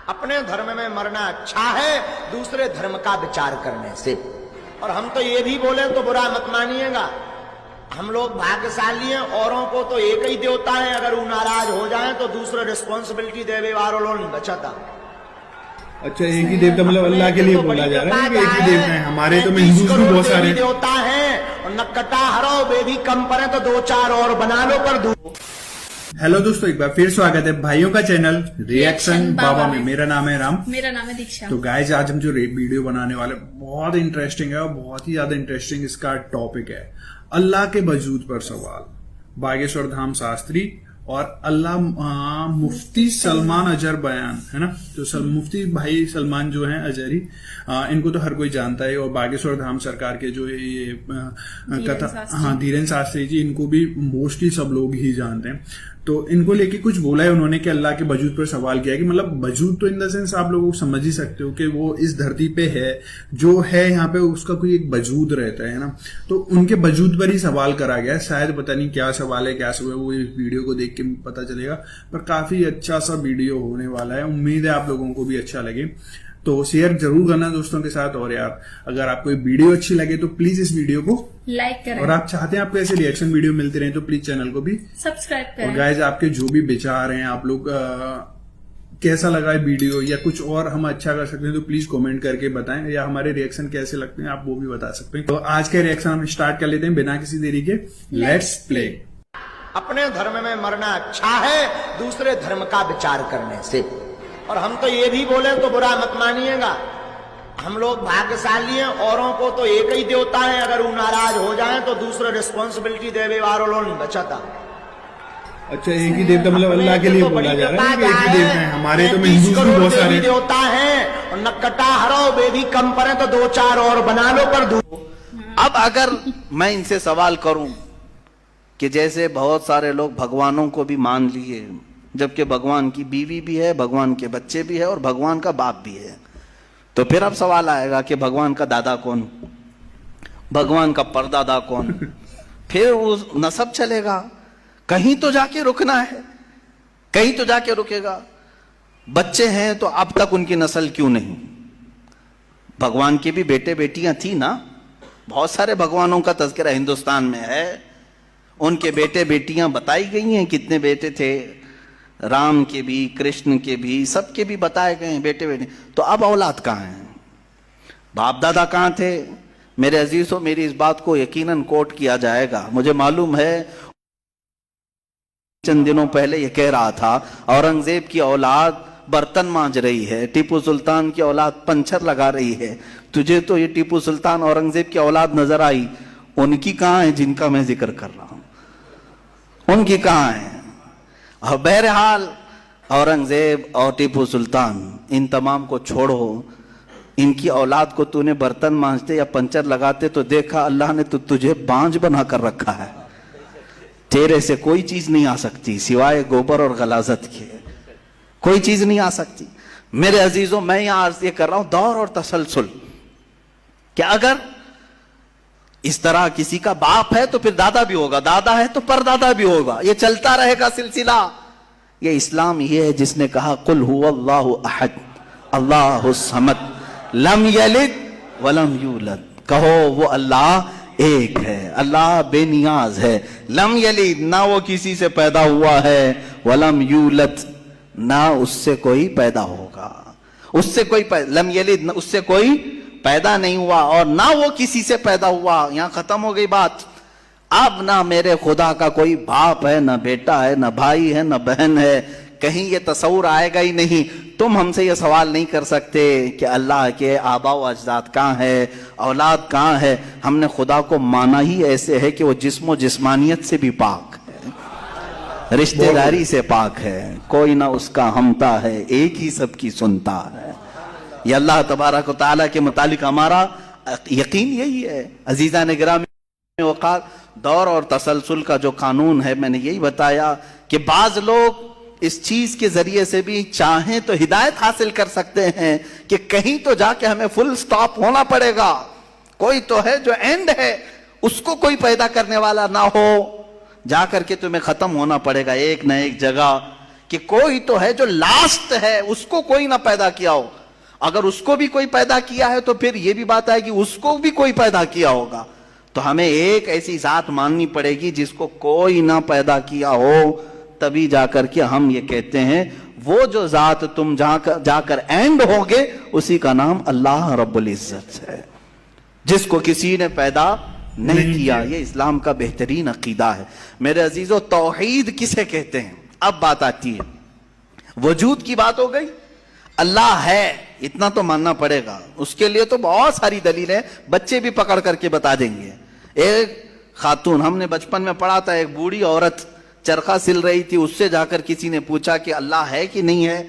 अपने धर्म में मरना अच्छा है दूसरे धर्म का विचार करने से। और हम तो ये भी बोले तो बुरा मत मानिएगा, हम लोग भाग्यशाली हैं, औरों को तो एक ही देवता है, अगर वो नाराज हो जाए तो दूसरे रिस्पॉन्सिबिलिटी देवे वालों नहीं बचाता। अच्छा, एक ही देवता मतलब अल्लाह के लिए बोला जा रहा है कि एक ही देवता है। हमारे तो हिंदू भी बहुत सारे देवता हैं और नक्कटा हरो बेबी कम पड़े तो दो चार और बना लो पर दो। हेलो दोस्तों, एक बार फिर स्वागत है भाइयों का चैनल रिएक्शन बाबा में। मेरा नाम है राम, मेरा नाम है दीक्षा। तो गाइस आज हम जो वीडियो बनाने वाले बहुत इंटरेस्टिंग है और बहुत ही ज्यादा इंटरेस्टिंग इसका टॉपिक है अल्लाह के वजूद पर सवाल। बागेश्वर धाम शास्त्री और अल्लाह मुफ्ती सलमान अजहर बयान है ना। तो मुफ्ती भाई सलमान जो हैं अजहरी, इनको तो हर कोई जानता है। और बागेश्वर धाम सरकार के जो ये कथा, धीरेन्द्र शास्त्री जी, इनको भी मोस्टली सब लोग ही जानते हैं। तो इनको लेके कुछ बोला है उन्होंने कि अल्लाह के वजूद पर सवाल किया है कि मतलब वजूद तो इन द सेंस आप लोग समझ ही सकते हो कि वो इस धरती पे है, जो है यहाँ पे उसका कोई एक वजूद रहता है ना। तो उनके वजूद पर ही सवाल करा गया है। शायद पता नहीं क्या सवाल है क्या सब है, वो इस वीडियो को देख के पता चलेगा। पर काफी अच्छा सा वीडियो होने वाला है, उम्मीद है आप लोगों को भी अच्छा लगे। तो शेयर जरूर करना दोस्तों के साथ। और यार अगर आपको वीडियो अच्छी लगे तो प्लीज इस वीडियो को लाइक करें, और आप चाहते हैं आपको ऐसे रिएक्शन वीडियो मिलते रहे तो प्लीज चैनल को भी सब्सक्राइब करें। और गाइज आपके जो भी विचार हैं, आप लोग कैसा लगा है वीडियो या कुछ और हम अच्छा कर सकते हैं तो प्लीज कमेंट करके बताएं, या हमारे रिएक्शन कैसे लगते हैं आप वो भी बता सकते हैं। तो आज के रिएक्शन हम स्टार्ट कर लेते हैं बिना किसी देरी के। Let's play. अपने धर्म में मरना अच्छा है दूसरे धर्म का विचार करने से। और हम तो ये भी बोले तो बुरा मत मानिएगा, हम लोग भाग्यशाली हैं, औरों को तो एक ही देवता है, अगर वो नाराज हो जाए तो दूसरे रिस्पॉन्सिबिलिटी देवे वालों नहीं बचाता। अच्छा, एक ही देवता मतलब अल्लाह के लिए बोला जा रहा है कि एक ही देवता है। हमारे तो हिंदू भी बहुत सारे देवता हैं और नक्कटा हरो बेबी कम पड़े तो दो चार और बना लो पर दो। अब अगर मैं इनसे सवाल करूं कि जैसे बहुत सारे लोग भगवानों को भी मान लिए, जबकि भगवान की बीवी भी है, भगवान के बच्चे भी है और भगवान का बाप भी है, तो फिर अब सवाल आएगा कि भगवान का दादा कौन, भगवान का परदादा कौन? फिर वो नसब चलेगा, कहीं तो जाके रुकना है, कहीं तो जाके रुकेगा। बच्चे हैं तो अब तक उनकी नस्ल क्यों नहीं? भगवान के भी बेटे बेटियां थी ना, बहुत सारे भगवानों का तज़किरा हिंदुस्तान में है, उनके बेटे बेटियां बताई गई हैं। कितने बेटे थे? राम के भी, कृष्ण के भी, सबके भी बताए गए हैं बेटे बेटे। तो अब औलाद कहाँ हैं? बाप दादा कहाँ थे? मेरे अजीजों, मेरी इस बात को यकीनन कोट किया जाएगा। मुझे मालूम है चंद दिनों पहले ये कह रहा था औरंगजेब की औलाद बर्तन मांज रही है, टीपू सुल्तान की औलाद पंचर लगा रही है। तुझे तो ये टीपू सुल्तान औरंगजेब की औलाद नजर आई, उनकी कहाँ है जिनका मैं जिक्र कर रहा हूं? उनकी कहाँ है? और बहरहाल औरंगजेब और टीपू सुल्तान, इन तमाम को छोड़ो, इनकी औलाद को तूने बर्तन मांजते या पंचर लगाते तो देखा अल्लाह ने तो तुझे बांझ बना कर रखा है। तेरे से कोई चीज नहीं आ सकती सिवाय गोबर और गलाजत के, कोई चीज नहीं आ सकती। मेरे अजीजों, मैं यहां अर्ज ये कर रहा हूं दौर और तसलसल, क्या अगर इस तरह किसी का बाप है तो फिर दादा भी होगा, दादा है तो परदादा भी होगा, ये चलता रहेगा सिलसिला। ये इस्लाम ये है जिसने कहा कुल हुवल्लाहु अहद अल्लाहुस समद लम यलिद वलम यूलद। कहो वो अल्लाह एक है, अल्लाह बेनियाज है। लम यलिद, ना वो किसी से पैदा हुआ है, वलम यूलद, ना उससे कोई पैदा होगा, उससे कोई लम यलिद, उससे कोई पैदा नहीं हुआ और ना वो किसी से पैदा हुआ। यहां खत्म हो गई बात। अब ना मेरे खुदा का कोई बाप है, ना बेटा है, ना भाई है, ना बहन है, कहीं ये तस्वुर आएगा ही नहीं। तुम हमसे ये सवाल नहीं कर सकते कि अल्लाह के आबा व अजदाद कहाँ है, औलाद कहाँ है। हमने खुदा को माना ही ऐसे है कि वो जिस्म जिस्मानियत से भी पाक है, रिश्तेदारी से पाक है, कोई ना उसका हमता है, एक ही सबकी सुनता है। ये अल्लाह तबारक व तआला के मुतालिक हमारा यकीन यही है। अजीज़ा ने गिरामी वक़ार, दौर और तसलसल का जो कानून है, मैंने यही बताया कि बाज लोग इस चीज के जरिए से भी चाहें तो हिदायत हासिल कर सकते हैं कि कहीं तो जाके हमें फुल स्टॉप होना पड़ेगा, कोई तो है जो एंड है, उसको कोई पैदा करने वाला ना हो, जा करके तुम्हें खत्म होना पड़ेगा एक न एक जगह। کہ کوئی تو ہے جو لاسٹ ہے، اس کو کوئی نہ پیدا کیا ہو. اگر اس کو بھی کوئی پیدا کیا ہے تو پھر یہ بھی بات ہے کہ اس کو بھی کوئی پیدا کیا ہوگا. تو ہمیں ایک ایسی ذات ماننی پڑے گی جس کو کوئی نہ پیدا کیا ہو، تبھی جا کر کے ہم یہ کہتے ہیں وہ جو ذات تم جا کر اینڈ ہوگے اسی کا نام اللہ رب العزت ہے، جس کو کسی نے پیدا نہیں کیا. یہ اسلام کا بہترین عقیدہ ہے. میرے عزیزو، توحید کسے کہتے ہیں؟ اب بات آتی ہے، وجود کی بات ہو گئی، اللہ ہے اتنا تو ماننا پڑے گا. اس کے لیے تو بہت ساری دلیلیں بچے بھی پکڑ کر کے بتا دیں گے. ایک خاتون، ہم نے بچپن میں پڑھا تھا، ایک بوڑھی عورت چرخہ سل رہی تھی، اس سے جا کر کسی نے پوچھا کہ اللہ ہے کہ نہیں ہے؟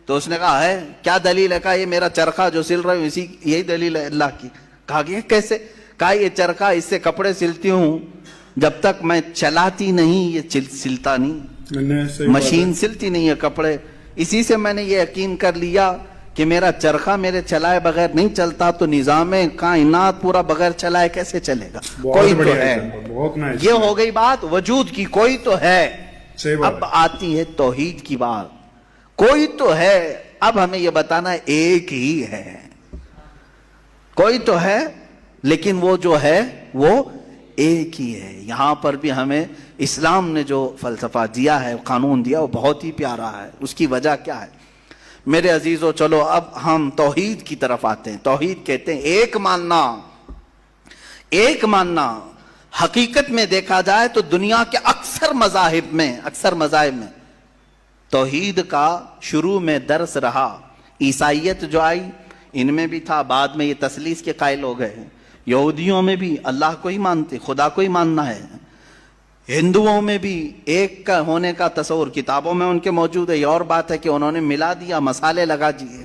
تو اس نے کہا ہے. کیا دلیل ہے؟ کہا یہ میرا چرخہ جو سل رہا ہوں یہی دلیل ہے اللہ کی. کہا کہ کیسے؟ کہا یہ چرخہ، اس سے کپڑے سلتی ہوں، جب تک میں چلاتی نہیں یہ سلتا نہیں. مشین سلتی نہیں ہے کپڑے. اسی سے میں نے یہ یقین کر لیا کہ میرا چرخہ میرے چلائے بغیر نہیں چلتا، تو نظام کائنات پورا بغیر چلائے کیسے چلے گا؟ کوئی تو ہے. یہ ہو گئی بات وجود کی، کوئی تو ہے. اب آتی ہے توحید کی بات. کوئی تو ہے، اب ہمیں یہ بتانا ایک ہی ہے. کوئی تو ہے لیکن وہ جو ہے وہ ایک ہی ہے. یہاں پر بھی ہمیں اسلام نے جو فلسفہ دیا ہے، قانون دیا، وہ بہت ہی پیارا ہے. اس کی وجہ کیا ہے میرے عزیزو؟ چلو اب ہم توحید کی طرف آتے ہیں. توحید کہتے ہیں ایک ماننا. ایک ماننا حقیقت میں دیکھا جائے تو دنیا کے اکثر مذاہب میں توحید کا شروع میں درس رہا. عیسائیت جو آئی ان میں بھی تھا، بعد میں یہ تثلیث کے قائل ہو گئے. یہودیوں میں بھی اللہ کو ہی مانتے، خدا کو ہی ماننا ہے. ہندوؤں میں بھی ایک کا ہونے کا تصور کتابوں میں ان کے موجود ہے. یہ اور بات ہے کہ انہوں نے ملا دیا، مسالے لگا دیے،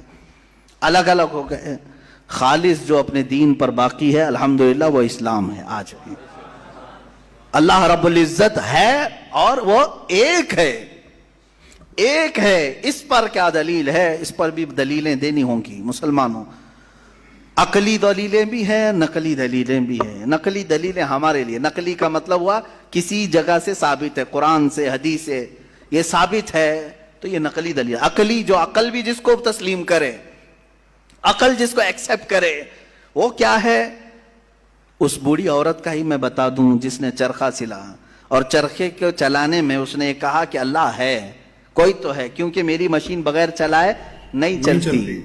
الگ الگ ہو گئے. خالص جو اپنے دین پر باقی ہے الحمدللہ وہ اسلام ہے. آج بھی اللہ رب العزت ہے اور وہ ایک ہے. ایک ہے. اس پر کیا دلیل ہے؟ اس پر بھی دلیلیں دینی ہوں گی مسلمانوں. عقلی دلیلیں بھی ہیں، نقلی دلیلیں بھی ہیں. نقلی دلیلیں ہمارے لیے، نقلی کا مطلب ہوا کسی جگہ سے ثابت ہے، قرآن سے، حدیث سے یہ ثابت ہے تو یہ نقلی دلیل. عقلی جو عقل بھی جس کو تسلیم کرے، عقل جس کو ایکسپٹ کرے، وہ کیا ہے؟ اس بوڑھی عورت کا ہی میں بتا دوں جس نے چرخہ سلا اور چرخے کو چلانے میں اس نے کہا کہ اللہ ہے، کوئی تو ہے، کیونکہ میری مشین بغیر چلائے نہیں چلتی.